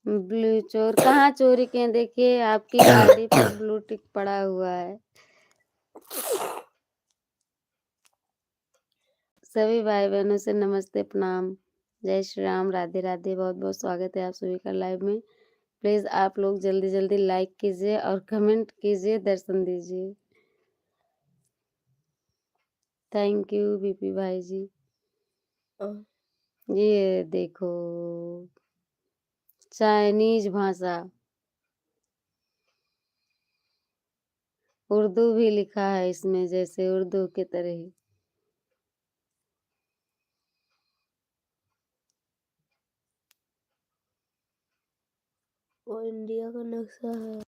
Blue चोर कहाँ चोरी किए? देखिए आपकी गाड़ी पर ब्लू टिक पड़ा हुआ है। सभी भाई बहनों से नमस्ते प्रणाम, जय श्री राम, राधे राधे। बहुत बहुत स्वागत है आप सभी का लाइव में। प्लीज आप लोग जल्दी जल्दी लाइक कीजिए और कमेंट कीजिए, दर्शन दीजिए। थैंक यू बीपी भाई जी। ये देखो चाइनीज भाषा, उर्दू भी लिखा है इसमें, जैसे उर्दू की तरह ही। वो इंडिया का नक्शा है।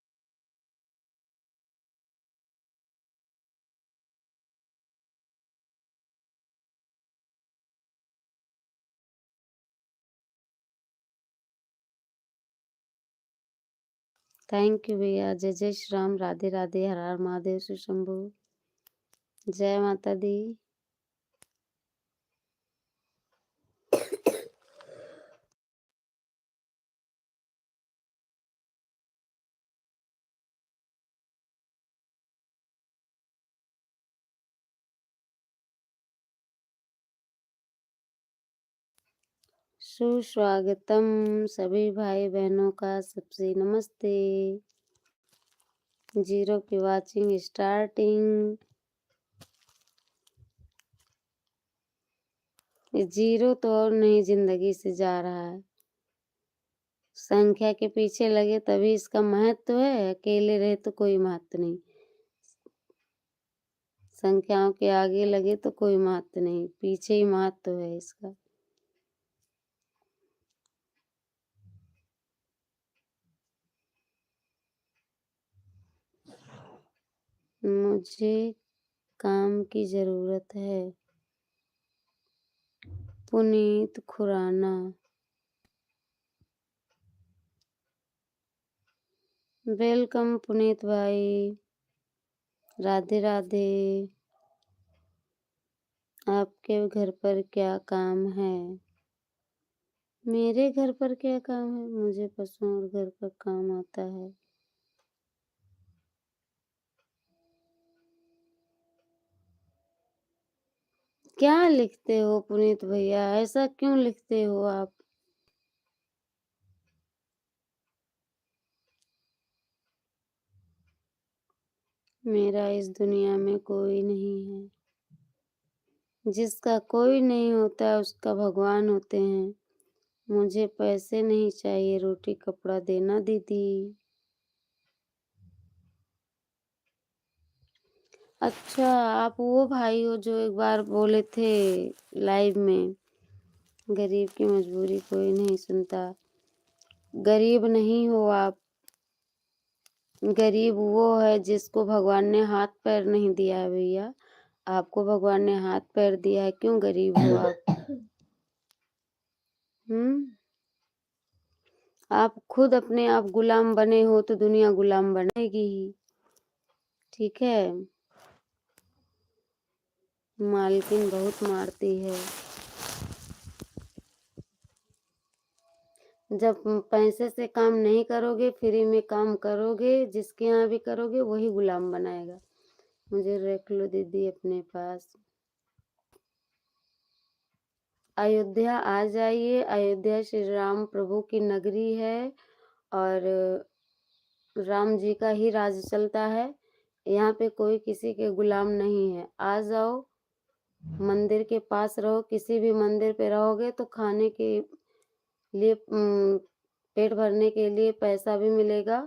थैंक यू भैया। जय जय श्री राम, राधे राधे, हर हर महादेव, श्री शंभू, जय माता दी। सुस्वागतम सभी भाई बहनों का, सबसे नमस्ते। जीरो की वाचिंग स्टार्टिंग। ये जीरो तो और नहीं जिंदगी से जा रहा है। संख्या के पीछे लगे तभी इसका महत्व है, अकेले रहे तो कोई महत्व नहीं। संख्याओं के आगे लगे तो कोई महत्व नहीं, पीछे ही महत्व है इसका। मुझे काम की जरूरत है। पुनीत खुराना, वेलकम पुनीत भाई, राधे राधे। आपके घर पर क्या काम है? मेरे घर पर क्या काम है? मुझे पशुओं और घर का काम आता है। क्या लिखते हो पुनीत भैया? ऐसा क्यों लिखते हो आप? मेरा इस दुनिया में कोई नहीं है। जिसका कोई नहीं होता उसका भगवान होते हैं। मुझे पैसे नहीं चाहिए, रोटी कपड़ा देना दीदी। अच्छा, आप वो भाई हो जो एक बार बोले थे लाइव में, गरीब की मजबूरी कोई नहीं सुनता। गरीब नहीं हो आप। गरीब वो है जिसको भगवान ने हाथ पैर नहीं दिया है भैया। आपको भगवान ने हाथ पैर दिया है, क्यों गरीब हो आप? आप खुद अपने आप गुलाम बने हो तो दुनिया गुलाम बनेगी ही। ठीक है, मालकिन बहुत मारती है। जब पैसे से काम नहीं करोगे, फ्री में काम करोगे, जिसके यहाँ भी करोगे वही गुलाम बनाएगा। मुझे रख लो दीदी अपने पास। अयोध्या आ जाइए। अयोध्या श्री राम प्रभु की नगरी है और राम जी का ही राज चलता है। यहाँ पे कोई किसी के गुलाम नहीं है। आ जाओ, मंदिर के पास रहो। किसी भी मंदिर पे रहोगे तो खाने के लिए पेट भरने के लिए पैसा भी मिलेगा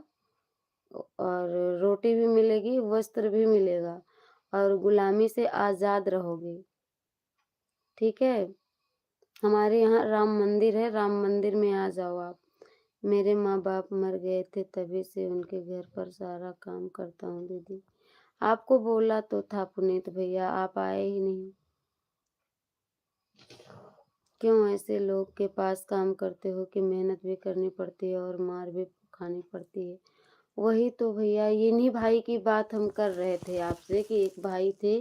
और रोटी भी मिलेगी, वस्त्र भी मिलेगा और गुलामी से आजाद रहोगे। ठीक है, हमारे यहाँ राम मंदिर है, राम मंदिर में आ जाओ आप। मेरे माँ बाप मर गए थे, तभी से उनके घर पर सारा काम करता हूँ दीदी। आपको बोला तो था पुनीत भैया, आप आए ही नहीं। क्यों ऐसे लोग के पास काम करते हो कि मेहनत भी करनी पड़ती है और मार भी खानी पड़ती है? वही तो भैया, इन्हीं भाई की बात हम कर रहे थे आपसे कि एक भाई थे,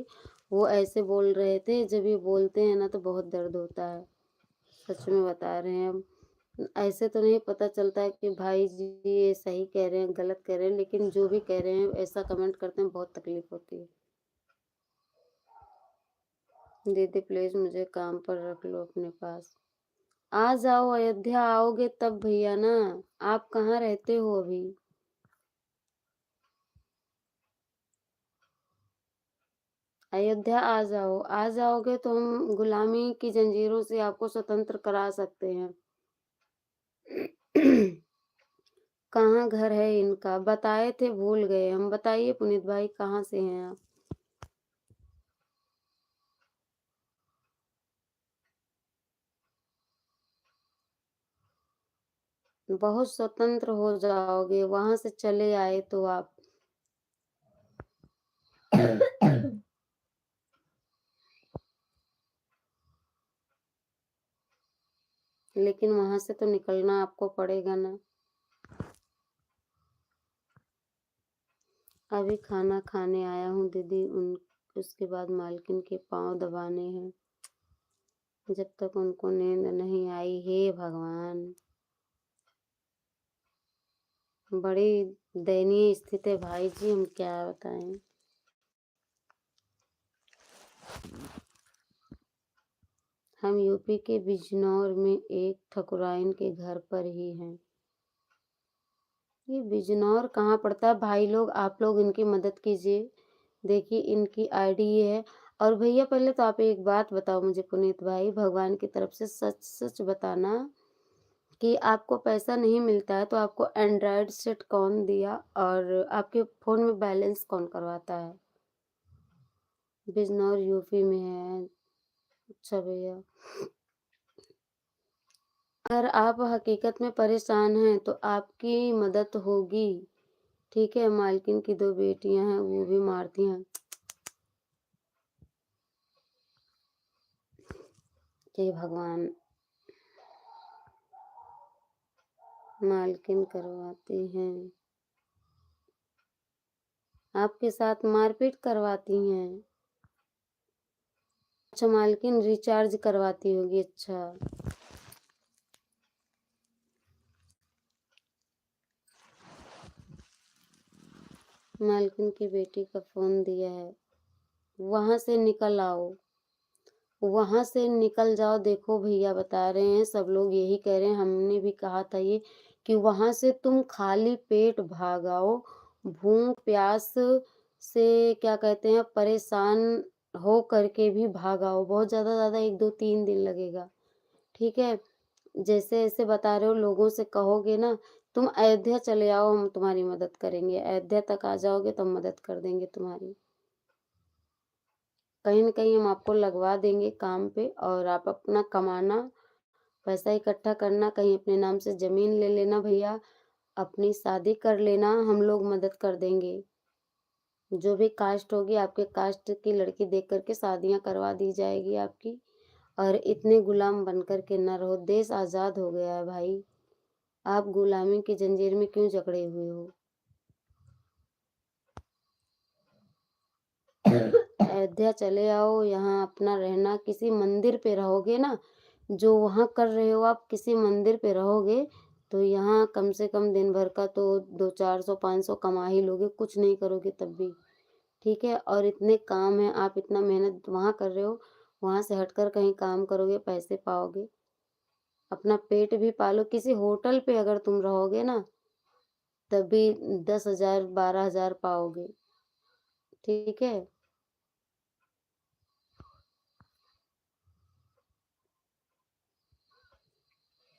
वो ऐसे बोल रहे थे। जब ये बोलते हैं ना तो बहुत दर्द होता है, सच में बता रहे हैं हम। ऐसे तो नहीं पता चलता है कि भाई जी ये सही कह रहे हैं, गलत कह रहे हैं, लेकिन जो भी कह रहे हैं ऐसा कमेंट करते हैं, बहुत तकलीफ होती है। दीदी प्लीज़ मुझे काम पर रख लो अपने पास। आ जाओ, अयोध्या आओगे तब भैया ना। आप कहाँ रहते हो अभी? अयोध्या आ जाओ। आ जाओगे तो हम गुलामी की जंजीरों से आपको स्वतंत्र करा सकते हैं। कहाँ घर है इनका? बताए थे, भूल गए हम। बताइए पुनीत भाई, कहाँ से हैं आप? बहुत स्वतंत्र हो जाओगे, वहां से चले आए तो आप। लेकिन वहां से तो निकलना आपको पड़ेगा ना। अभी खाना खाने आया हूँ दीदी, उन उसके बाद मालकिन के पाँव दबाने हैं। जब तक उनको नींद नहीं आई, हे भगवान। बड़ी दयनीय स्थिति है भाई जी, हम क्या बताएं। हम यूपी के बिजनौर में एक ठकुराइन के घर पर ही हैं। ये बिजनौर कहाँ पड़ता है भाई लोग? आप लोग इनकी मदद कीजिए। देखिए इनकी आईडी ये है। और भैया पहले तो आप एक बात बताओ मुझे पुनीत भाई, भगवान की तरफ से सच सच बताना कि आपको पैसा नहीं मिलता है तो आपको एंड्रॉयड सेट कौन दिया और आपके फोन में बैलेंस कौन करवाता है? बिजनौर यूपी में है। अच्छा भैया, अगर आप हकीकत में परेशान हैं तो आपकी मदद होगी। ठीक है, मालकिन की 2 बेटियां हैं, वो भी मारती हैं। हे भगवान। मालकिन करवाती हैं, आपके साथ मारपीट करवाती हैं। अच्छा, मालकिन रिचार्ज करवाती होगी। अच्छा, मालकिन की बेटी का फोन दिया है। वहां से निकल आओ, वहां से निकल जाओ। देखो भैया बता रहे हैं, सब लोग यही कह रहे हैं, हमने भी कहा था ये कि वहां से तुम खाली पेट भागाओ। भूख प्यास से क्या कहते हैं, परेशान हो करके भी भागाओ। बहुत ज्यादा 1 2 3 दिन लगेगा। ठीक है, जैसे ऐसे बता रहे हो, लोगों से कहोगे ना, तुम अयोध्या चले आओ, हम तुम्हारी मदद करेंगे। अयोध्या तक आ जाओगे तो हम मदद कर देंगे तुम्हारी। कहीं न कहीं हम आपको लगवा देंगे काम पे और आप अपना कमाना, पैसा इकट्ठा करना, कहीं अपने नाम से ज़मीन ले लेना भैया, अपनी शादी कर लेना, हम लोग मदद कर देंगे। जो भी कास्ट होगी, आपके कास्ट की लड़की देख कर के शादियाँ करवा दी जाएगी आपकी। और इतने गुलाम बन कर के ना रहो, देश आज़ाद हो गया है भाई। आप गुलामी की जंजीर में क्यों जकड़े हुए हो? अयोध्या चले आओ, यहाँ अपना रहना, किसी मंदिर पे रहोगे ना, जो वहाँ कर रहे हो आप, किसी मंदिर पे रहोगे तो यहाँ कम से कम दिन भर का तो 200 400 500 कमा ही लोगे, कुछ नहीं करोगे तब भी। ठीक है, और इतने काम है, आप इतना मेहनत वहाँ कर रहे हो, वहाँ से हटकर कहीं काम करोगे, पैसे पाओगे, अपना पेट भी पालो। किसी होटल पे अगर तुम रहोगे ना, तब भी 10,000 12,000 पाओगे। ठीक है।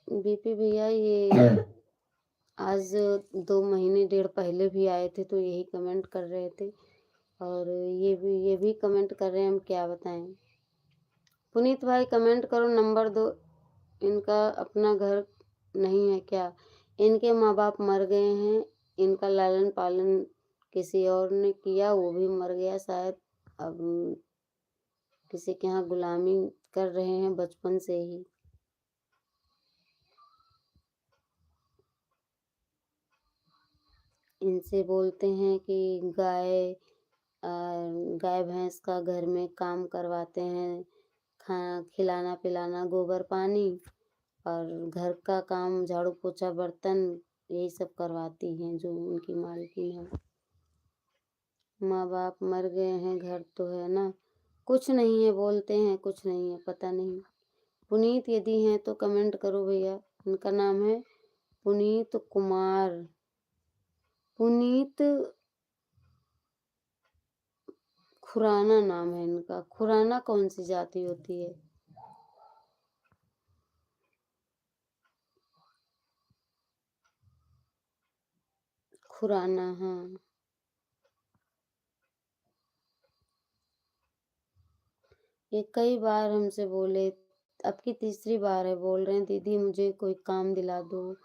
बीपी भैया ये आज 2 महीने 1.5 पहले भी आए थे तो यही कमेंट कर रहे थे, और ये भी कमेंट कर रहे हैं, हम क्या बताएं। पुनीत भाई कमेंट करो, नंबर दो। इनका अपना घर नहीं है क्या? इनके माँ बाप मर गए हैं, इनका लालन पालन किसी और ने किया, वो भी मर गया शायद। अब किसी के यहाँ गुलामी कर रहे हैं बचपन से ही। इनसे बोलते हैं कि गाय भैंस का घर में काम करवाते हैं, खाना खिलाना पिलाना, गोबर पानी, और घर का काम झाड़ू पोछा बर्तन यही सब करवाती हैं जो उनकी मालकिन है। माँ-बाप मर गए हैं, घर तो है ना, कुछ नहीं है, बोलते हैं कुछ नहीं है, पता नहीं। पुनीत यदि हैं तो कमेंट करो भैया। उनका नाम है पुनीत कुमार। पुनीत खुराना नाम है इनका। खुराना कौन सी जाति होती है? खुराना, हाँ। ये कई बार हमसे बोले, अब की तीसरी बार है, बोल रहे हैं दीदी मुझे कोई काम दिला दो,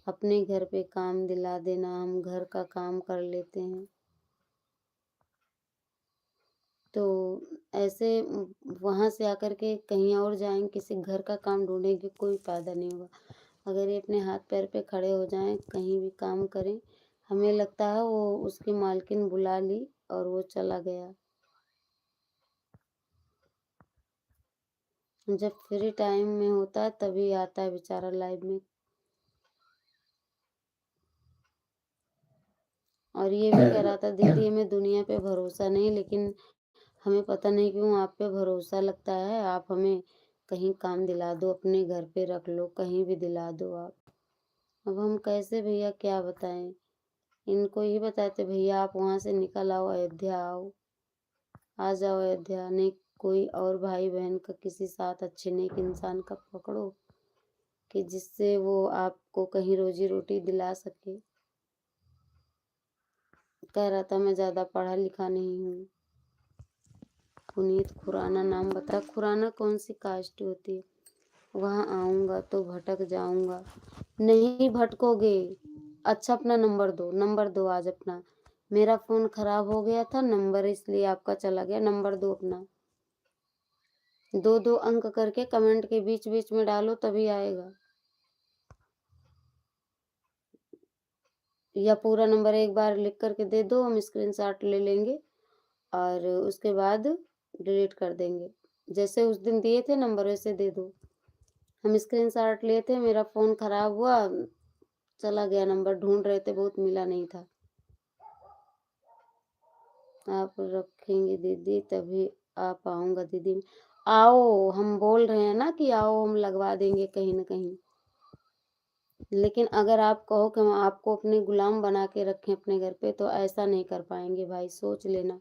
अपने घर पे काम दिला देना, हम घर का काम कर लेते हैं। तो ऐसे वहाँ से आकर के कहीं और जाएँ, किसी घर का काम ढूँढेंगे, कोई फ़ायदा नहीं होगा। अगर ये अपने हाथ पैर पे खड़े हो जाएँ, कहीं भी काम करें, हमें लगता है वो उसकी मालकिन बुला ली और वो चला गया। जब फ्री टाइम में होता है तभी आता है बेचारा लाइव में। और ये भी कह रहा था दीदी हमें दुनिया पे भरोसा नहीं, लेकिन हमें पता नहीं क्यों आप पे भरोसा लगता है, आप हमें कहीं काम दिला दो, अपने घर पे रख लो, कहीं भी दिला दो आप। अब हम कैसे भैया क्या बताएँ? इनको ही बताते भैया आप वहाँ से निकल आओ, अयोध्या आओ, आ जाओ अयोध्या, नहीं कोई और भाई-बहन का किसी साथ अच्छे नेक इंसान का पकड़ो कि जिससे वो आपको कहीं रोज़ी-रोटी दिला सके। कह रहा था मैं ज़्यादा पढ़ा-लिखा नहीं हूँ। पुनीत खुराना नाम बता। खुराना कौन सी कास्ट होती है? वहाँ आऊँगा तो भटक जाऊँगा। नहीं भटकोगे। अच्छा अपना नंबर दो आज अपना। मेरा फ़ोन खराब हो गया था, नंबर इसलिए आपका चला गया, नंबर दो अपना। 2-2 अंक करके कमेंट के बीच-बीच में डालो तभी आएगा। या पूरा नंबर एक बार लिख कर के दे दो, हम स्क्रीनशॉट ले लेंगे और उसके बाद डिलीट कर देंगे। जैसे उस दिन दिए थे नंबर वैसे दे दो। हम स्क्रीनशॉट लिए थे, मेरा फ़ोन खराब हुआ, चला गया नंबर, ढूँढ रहे थे बहुत मिला नहीं था। आप रखेंगी दीदी तभी आ पाऊँगा दीदी। आओ, हम बोल रहे हैं ना कि आओ हम लगवा देंगे कहीं न कहीं। लेकिन अगर आप कहो कि हम आपको अपने गुलाम बना के रखें अपने घर पे तो ऐसा नहीं कर पाएँगे भाई, सोच लेना।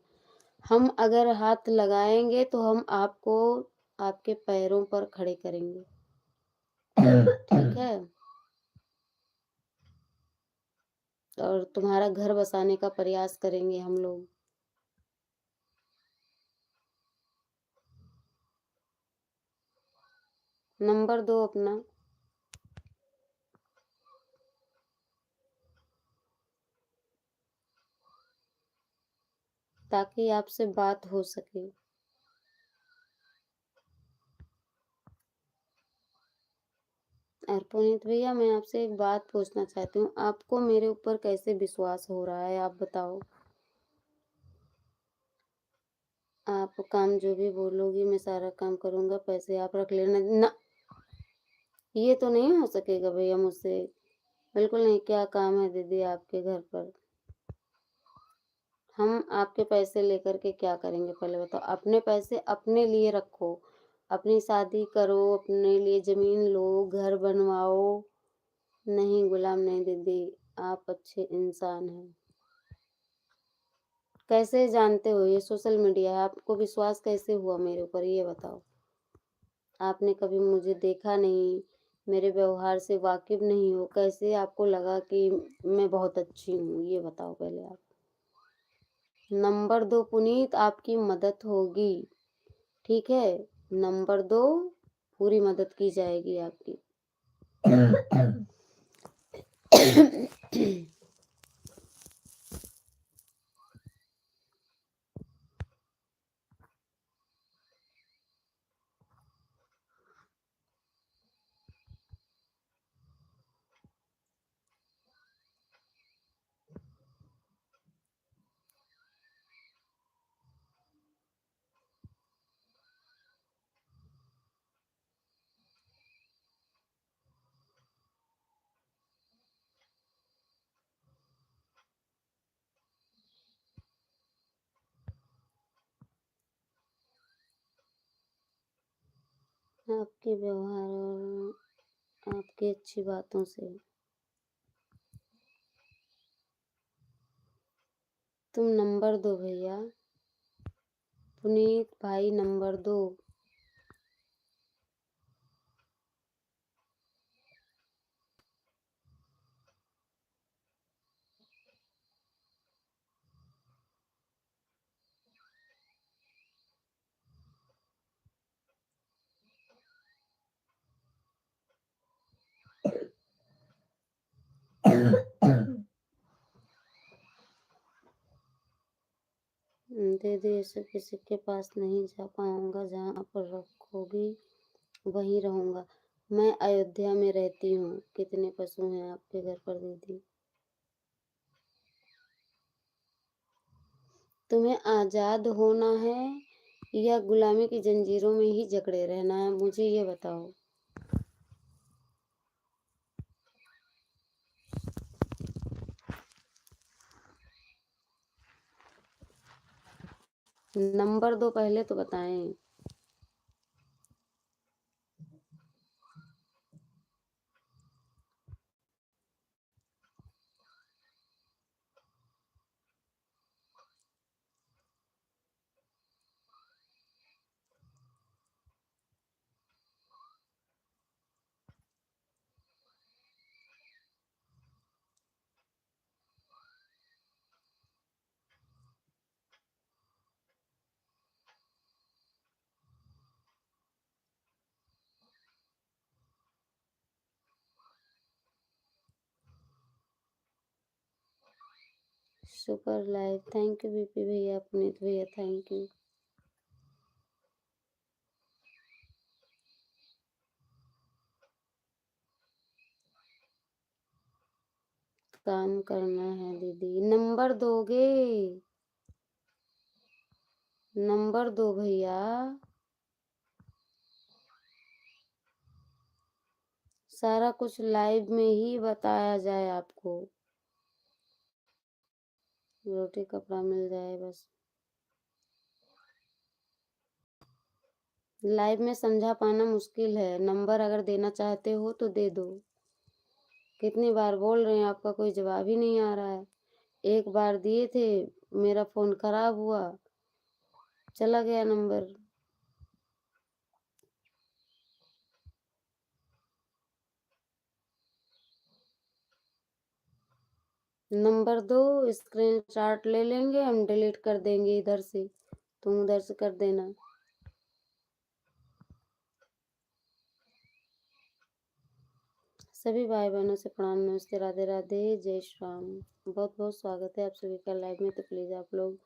हम अगर हाथ लगाएँगे तो हम आपको आपके पैरों पर खड़े करेंगे। ठीक है? और तुम्हारा घर बसाने का प्रयास करेंगे हम लोग। नंबर दो अपना। ताकि आपसे बात हो सके। और पुनीत भैया मैं आपसे एक बात पूछना चाहती हूँ, आपको मेरे ऊपर कैसे विश्वास हो रहा है आप बताओ? आप काम जो भी बोलोगी मैं सारा काम करूँगा, पैसे आप रख लेना ना, ये तो नहीं हो सकेगा भैया मुझसे। बिल्कुल नहीं, क्या काम है दीदी आपके घर पर? हम आपके पैसे लेकर के क्या करेंगे पहले बताओ? अपने पैसे अपने लिए रखो, अपनी शादी करो, अपने लिए ज़मीन लो, घर बनवाओ। नहीं गुलाम नहीं दीदी, आप अच्छे इंसान हैं। कैसे जानते हो ये सोशल मीडिया है, आपको विश्वास कैसे हुआ मेरे ऊपर ये बताओ? आपने कभी मुझे देखा नहीं, मेरे व्यवहार से वाकिफ़ नहीं हो, कैसे आपको लगा कि मैं बहुत अच्छी हूँ? ये बताओ पहले आप। नंबर 2 पुनीत आपकी मदद होगी, ठीक है? नंबर 2 पूरी मदद की जाएगी आपकी। आपके व्यवहार और आपकी अच्छी बातों से। तुम नंबर दो भैया, पुनीत भाई नंबर दो। दीदी ऐसे किसी के पास नहीं जा पाऊंगा, जहाँ पर रखोगी वहीं रहूंगा। मैं अयोध्या में रहती हूँ। कितने पशु हैं आपके घर पर दीदी? तुम्हें आजाद होना है या गुलामी की जंजीरों में ही जकड़े रहना है, मुझे ये बताओ। नंबर दो, पहले तो बताएं। Super live, thank you BP भैया, पुनीत भैया थैंक यू। काम करना है दीदी। नंबर दोगे? नंबर दो भैया। सारा कुछ लाइव में ही बताया जाए आपको। रोटी कपड़ा मिल जाए बस। लाइव में समझा पाना मुश्किल है। नंबर अगर देना चाहते हो तो दे दो। कितनी बार बोल रहे हैं, आपका कोई जवाब ही नहीं आ रहा है। एक बार दिए थे, मेरा फोन खराब हुआ, चला गया नंबर। नंबर दो, स्क्रीनशॉट ले लेंगे हम, डिलीट कर देंगे इधर से, तुम उधर से कर देना। सभी भाई बहनों से प्रणाम, नमस्ते, राधे राधे, जय श्री राम। बहुत बहुत स्वागत है आप सभी का लाइव में। तो प्लीज़ आप लोग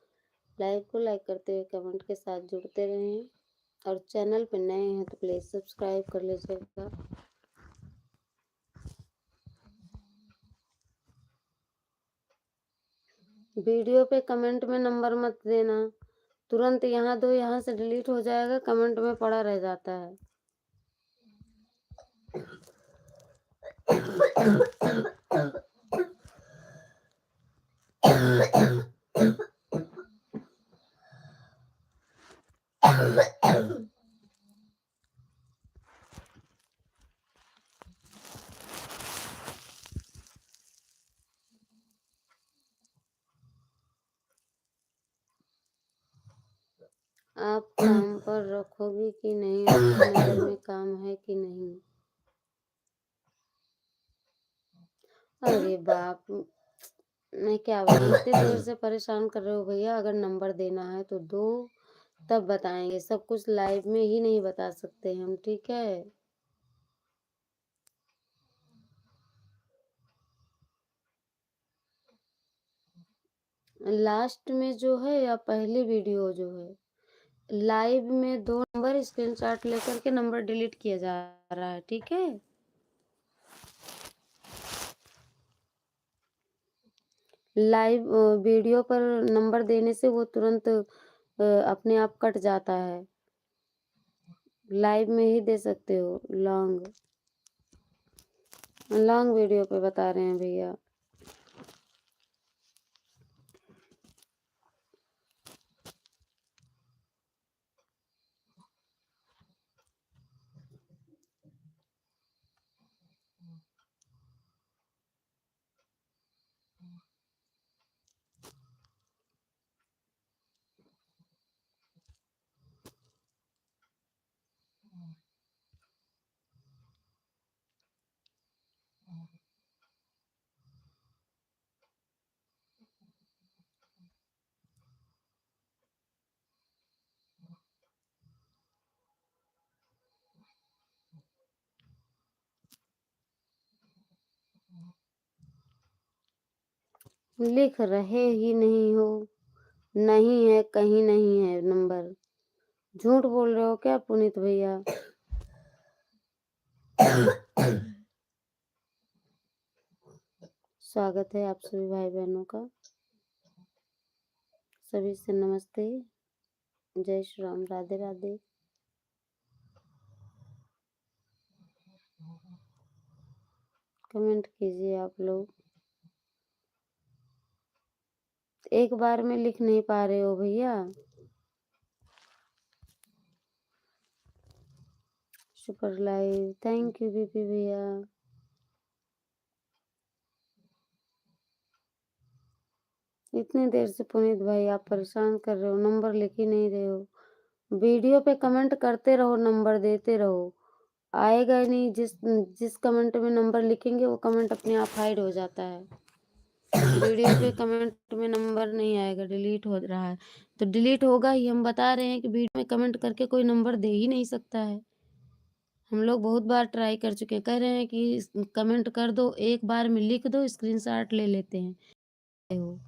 लाइव को लाइक करते हुए कमेंट के साथ जुड़ते रहें, और चैनल पर नए हैं तो प्लीज़ सब्सक्राइब कर लीजिएगा। वीडियो पे कमेंट में नंबर मत देना, तुरंत यहाँ दो, यहाँ से डिलीट हो जाएगा, कमेंट में पड़ा रह जाता है। आप काम पर रखोगी कि नहीं? आपके नगर में काम है कि नहीं? अरे बाप, मैं क्या बोलूं, इतनी देर से परेशान कर रहे हो भैया। अगर नंबर देना है तो दो, तब बताएंगे। सब कुछ लाइव में ही नहीं बता सकते हम, ठीक है? लास्ट में जो है या पहली वीडियो जो है, लाइव में दो नंबर स्क्रीनशॉट लेकर के नंबर डिलीट किया जा रहा है, ठीक है? लाइव वीडियो पर नंबर देने से वो तुरंत अपने आप कट जाता है। लाइव में ही दे सकते हो। लॉन्ग लॉन्ग वीडियो पे बता रहे हैं भैया। लिख रहे ही नहीं हो। नहीं है, कहीं नहीं है नंबर। झूठ बोल रहे हो क्या पुनीत भैया? स्वागत है आप सभी भाई-बहनों का। सभी से नमस्ते। जय श्री राम, राधे-राधे। कमेंट कीजिए आप लोग। एक बार में लिख नहीं पा रहे हो भैया? Super live, thank you BP भैया। इतनी देर से पुनीत भाई आप परेशान कर रहे हो, नंबर लिख ही नहीं रहे हो। वीडियो पे कमेंट करते रहो, नंबर देते रहो। आएगा ही नहीं, जिस कमेंट में नंबर लिखेंगे वो कमेंट अपने आप हाइड हो जाता है। वीडियो पे कमेंट में नंबर नहीं आएगा, डिलीट हो रहा है। तो डिलीट होगा ही, हम बता रहे हैं कि वीडियो में कमेंट करके कोई नंबर दे ही नहीं सकता है। हम लोग बहुत बार ट्राई कर चुके हैं, कह रहे हैं कि कमेंट कर दो, एक बार में लिख दो, स्क्रीनशॉट ले लेते हैं। हो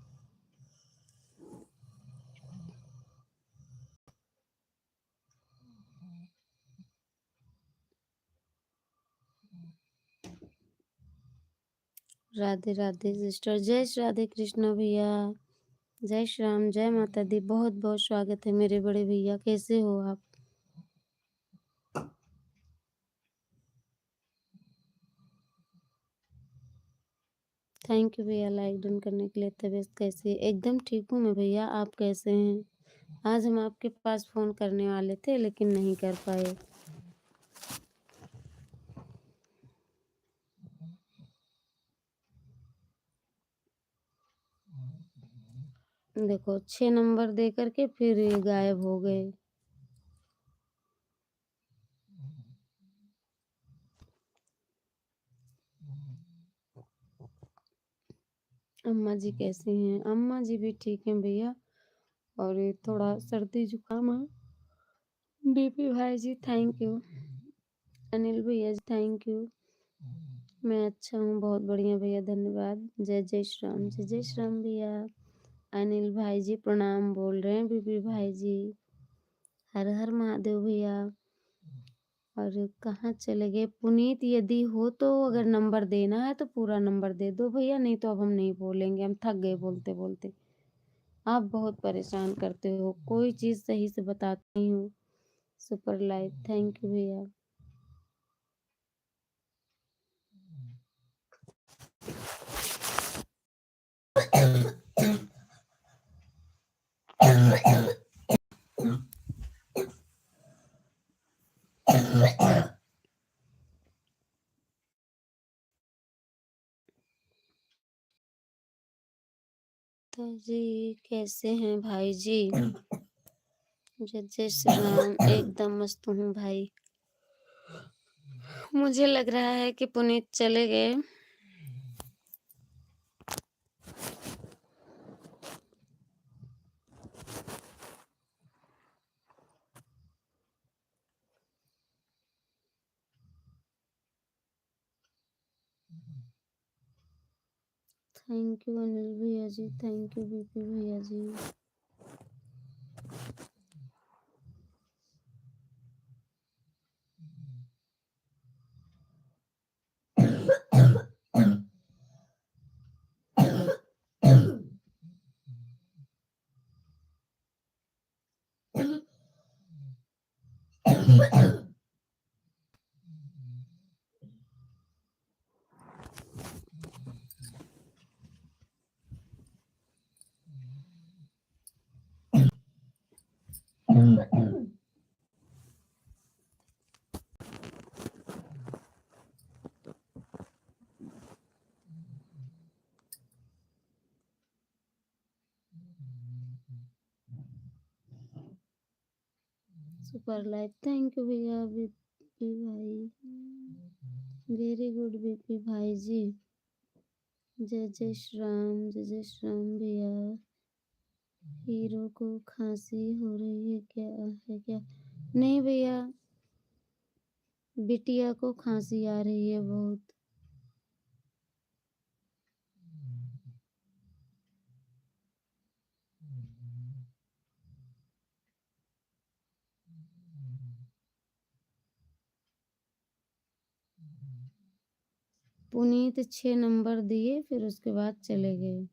राधे राधे सिस्टर, जय श्री राधे कृष्ण भैया, जय श्री राम, जय माता दी। बहुत बहुत स्वागत है मेरे बड़े भैया, कैसे हो आप? थैंक यू भैया लाइक डन करने के लिए। तबीयत कैसी है? एकदम ठीक हूँ मैं भैया, आप कैसे हैं? आज हम आपके पास फोन करने वाले थे लेकिन नहीं कर पाए। देखो 6 नंबर दे करके फिर ये गायब हो गए। अम्मा जी कैसी हैं? अम्मा जी भी ठीक हैं भैया, और ये थोड़ा सर्दी जुकाम है। बीपी भाई जी थैंक यू। अनिल भैया जी थैंक यू। मैं अच्छा हूँ, बहुत बढ़िया भैया, धन्यवाद। जय जय श्री राम, जय जय श्री राम भैया। अनिल भाई जी प्रणाम बोल रहे हैं, बीपी भाई जी हर हर महादेव भैया। और कहाँ चले गए पुनीत? यदि हो तो अगर नंबर देना है तो पूरा नंबर दे दो भैया, नहीं तो अब हम नहीं बोलेंगे, हम थक गए बोलते बोलते। आप बहुत परेशान करते हो, कोई चीज़ सही से बताती नहीं हो। सुपर लाइव, थैंक यू भैया। तो जी कैसे हैं भाई जी? जय जय श्री राम, एकदम मस्त हूँ भाई। मुझे लग रहा है कि पुनीत चले गए। थैंक यू अनिल भैया जी, थैंक यू बीपी भैया जी। सुपर लाइव, थैंक यू भैया बीपी भाई, वेरी गुड बीपी भाई जी। जय जय श्री राम, जय जय श्री राम भैया। हीरो को खांसी हो रही है क्या? है क्या? नहीं भैया, बिटिया को खांसी आ रही है बहुत। पुनीत 6 नंबर दिए, फिर उसके बाद चले गए।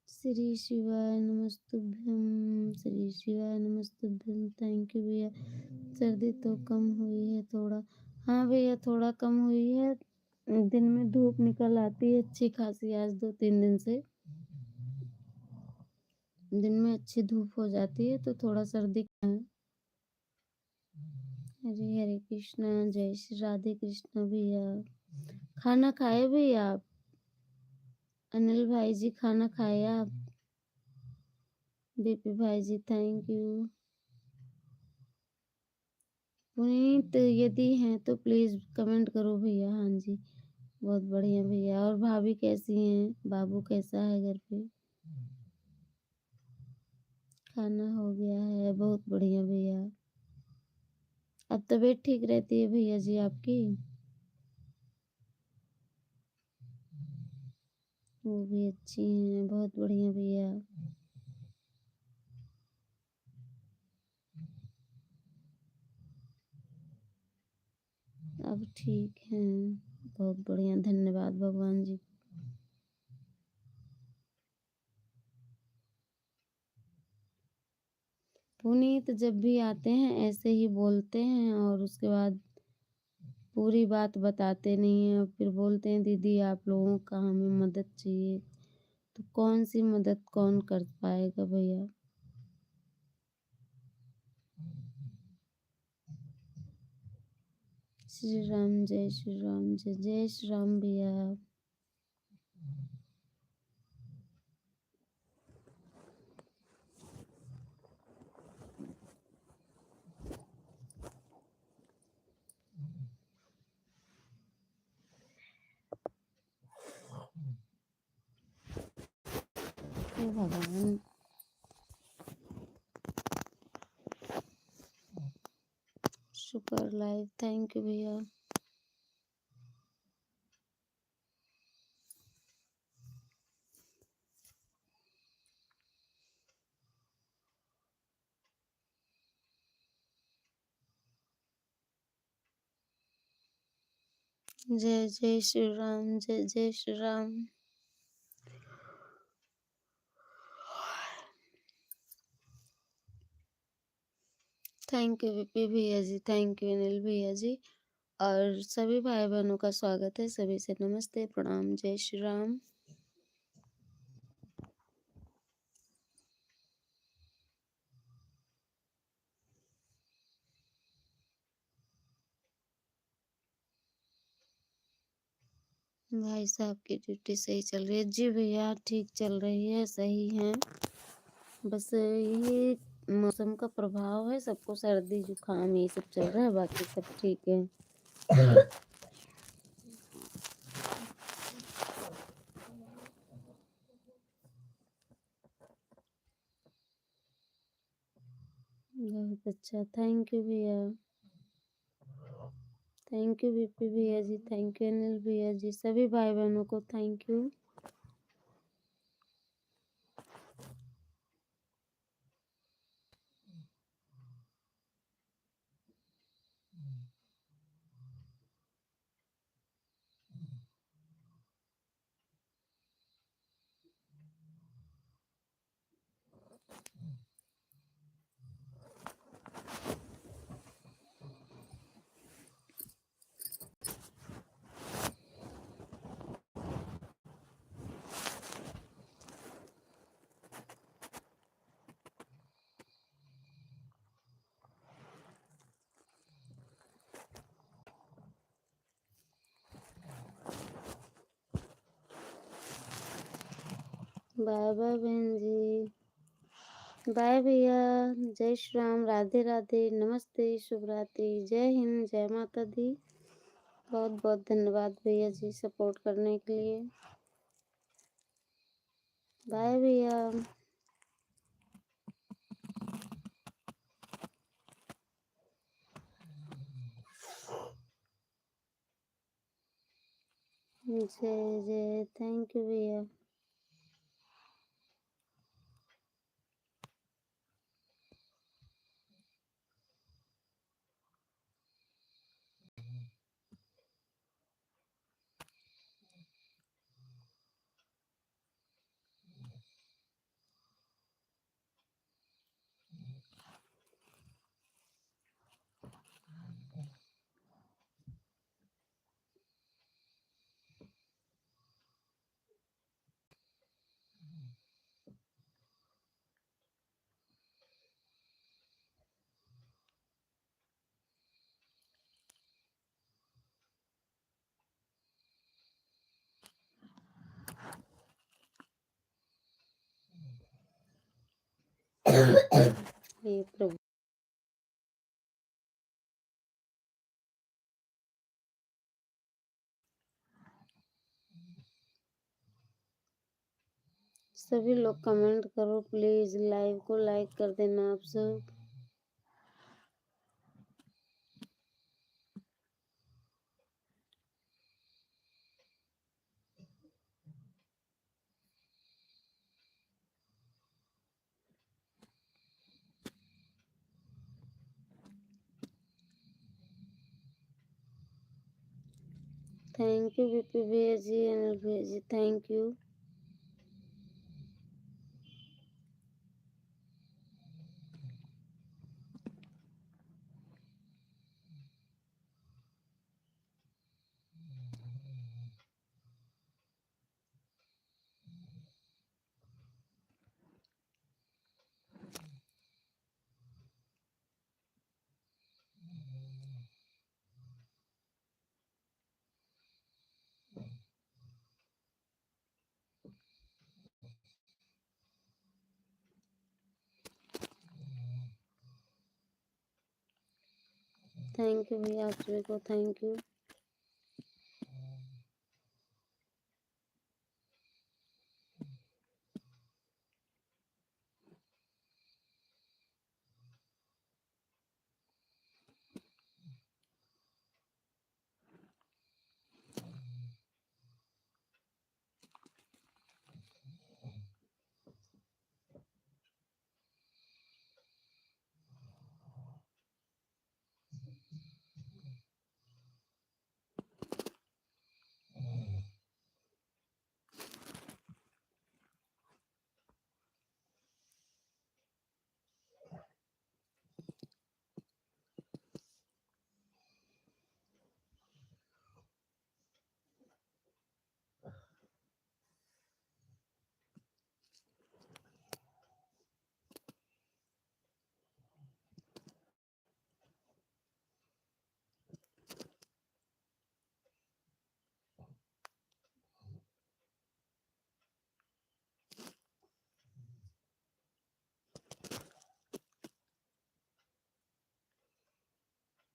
श्री शिवाय नमस्तुभ्यम, श्री शिवाय नमस्तुभ्यम। थैंक यू भैया। सर्दी तो कम हुई है थोड़ा। हाँ भैया, थोड़ा कम हुई है। दिन में धूप निकल आती है अच्छी खासी, आज 2-3 दिन से दिन में अच्छी धूप हो जाती है, तो थोड़ा सर्दी कम है। हरे हरे कृष्णा, जय श्री राधे कृष्णा। भैया खाना खाए भैया आप? अनिल भाई जी खाना खाए आप? बीपी भाई जी थैंक यू। पुनीत यदि हैं तो प्लीज कमेंट करो भैया। हाँ जी, बहुत बढ़िया भैया। और भाभी कैसी हैं? बाबू कैसा है घर पे? खाना हो गया है, बहुत बढ़िया भैया। अब तबीयत ठीक रहती है भैया जी आपकी? वो भी अच्छी हैं, बहुत बढ़िया भैया। अब ठीक हैं, बहुत बढ़िया, धन्यवाद भगवान जी। पुनीत जब भी आते हैं ऐसे ही बोलते हैं, और उसके बाद पूरी बात बताते नहीं हैं, और फिर बोलते हैं दीदी आप लोगों का हमें मदद चाहिए। तो कौन सी मदद कौन कर पाएगा भैया? श्री राम, जय श्री राम, जय जय श्री राम भैया। हे भगवान। सुपर लाइव, थैंक यू भैया। जय जय श्री राम, जय जय Shri Ram. Thank you VP भैया जी, थैंक यू अनिल भैया जी। और सभी भाई बहनों का स्वागत है, सभी से नमस्ते प्रणाम, जय श्री राम। भाई साहब की ड्यूटी सही चल रही है? जी भैया ठीक चल रही है, सही है। बस ये मौसम का प्रभाव है, सबको सर्दी जुकाम ये सब चल रहा है, बाकी सब ठीक है। बहुत अच्छा, थैंक यू भैया। थैंक यू बीपी भैया जी, थैंक यू अनिल भैया जी, सभी भाई बहनों को थैंक यू। बाय बाय बहन जी, बाय भैया। जय श्री राम, राधे राधे, नमस्ते, शुभ रात्रि, जय हिंद, जय माता दी। बहुत बहुत धन्यवाद भैया जी सपोर्ट करने के लिए। बाय भैया। जय जय थैंक यू भैया। हे प्रभु। सभी लोग कमेंट करो प्लीज, लाइव को लाइक कर देना आप सब। थैंक यू बीपी भैया जी, अनिल भैया जी, थैंक यू। थैंक यू भैया, आप सभी को थैंक यू।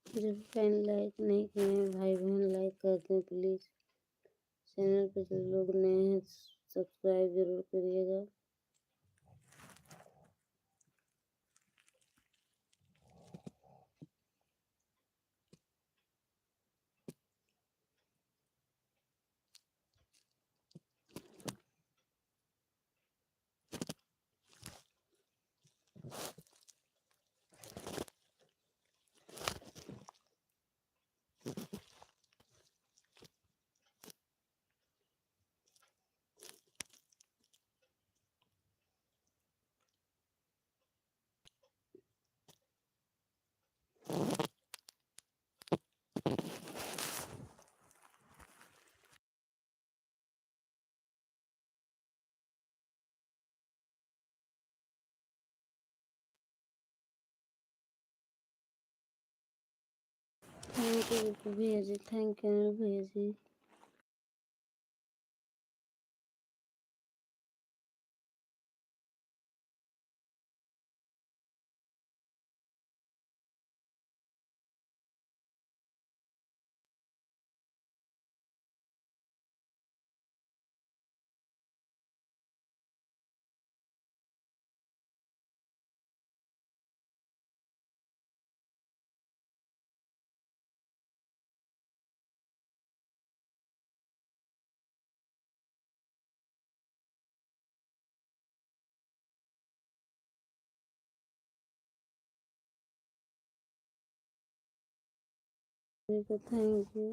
जो फ्रेंड लाइक नहीं किए हैं भाई बहन लाइक कर दें प्लीज। चैनल पे जो लोग नए हैं सब्सक्राइब जरूर करिएगा। थैंक यू भैया जी, थैंक यू अनिल भैया जी। ठीक है, थैंक यू।